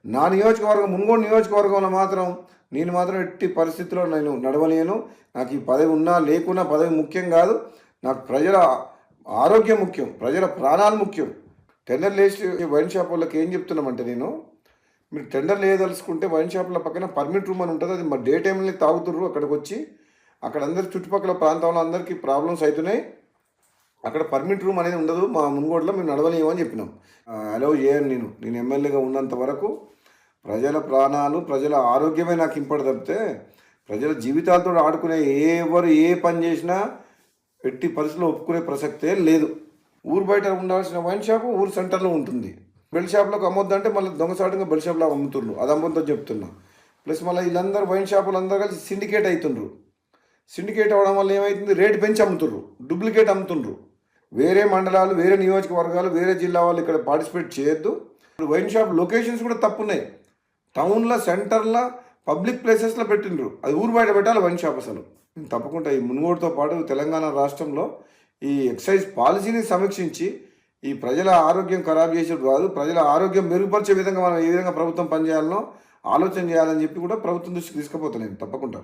నా నియోజకవర్గం మునుగోడు నియోజకవర్గంలో మాత్రం నేను మాత్రం ఎట్టి పరిస్థితుల్లో నేను నడవలేను. నాకు ఈ పదవి ఉన్నా లేకున్నా పదవి ముఖ్యం కాదు. నాకు ప్రజల ఆరోగ్యం ముఖ్యం, ప్రజల ప్రాణాలు ముఖ్యం. టెండర్లు వేసి వైన్ షాప్ వాళ్ళకి ఏం చెప్తున్నామంటే నేను, మీరు టెండర్లు వేయదలుచుకుంటే వైన్ షాపుల పక్కన పర్మిట్ రూమ్ అని ఉంటుంది. అది మా డే టైంలో తాగుతుర్రు. అక్కడికి వచ్చి అక్కడ అందరి చుట్టుపక్కల ప్రాంతంలో అందరికీ ప్రాబ్లమ్స్ అవుతున్నాయి. అక్కడ పర్మిట్ రూమ్ అనేది ఉండదు. మా మునుగోడులో మేము నడవలేము అని చెప్పినాం. అలౌ చేయను. నేను ఎమ్మెల్యేగా ఉన్నంత వరకు ప్రజల ప్రాణాలు, ప్రజల ఆరోగ్యమే నాకు ఇంపడి తప్పితే ప్రజల జీవితాలతో ఆడుకునే ఎవరు ఏ పని చేసినా ఎట్టి పరిస్థితుల్లో ఒప్పుకునే ప్రసక్తే లేదు. ఊరు బయట ఉండాల్సిన వైన్ షాపు ఊరు సెంటర్లో ఉంటుంది. బెల్ షాప్లోకి అమ్మొద్దంటే మళ్ళీ దొంగసాటుగా బెల్ షాప్లో అమ్ముతుండ్రు. అది అమ్మొద్దని చెప్తున్నా. ప్లస్ మళ్ళీ వీళ్ళందరూ వైన్ షాపులు అందరూ కలిసి సిండికేట్ అవుతుండ్రు. సిండికేట్ అవ్వడం వల్ల ఏమవుతుంది, రేటు పెంచి అమ్ముతుండ్రు, డూప్లికేట్ అమ్ముతుండ్రు. వేరే మండలాలు, వేరే నియోజకవర్గాలు, వేరే జిల్లా వాళ్ళు ఇక్కడ పార్టిసిపేట్ చేయొద్దు. ఇప్పుడు వైన్ షాప్ లొకేషన్స్ కూడా తప్పున్నాయి. టౌన్లో, సెంటర్లో, పబ్లిక్ ప్లేసెస్లో పెట్టిండ్రు. అది ఊరు బయట పెట్టాలి వైన్ షాప్. అసలు తప్పకుండా ఈ మునుగోడుతో పాటు తెలంగాణ రాష్ట్రంలో ఈ ఎక్సైజ్ పాలసీని సమీక్షించి ఈ ప్రజల ఆరోగ్యం ఖరాబ్ చేసేది కాదు, ప్రజల ఆరోగ్యం మెరుగుపరిచే విధంగా మనం ఏ విధంగా ప్రభుత్వం పనిచేయాలనో ఆలోచన చేయాలని చెప్పి కూడా ప్రభుత్వం దృష్టికి తీసుకుపోతున్నాను తప్పకుండా.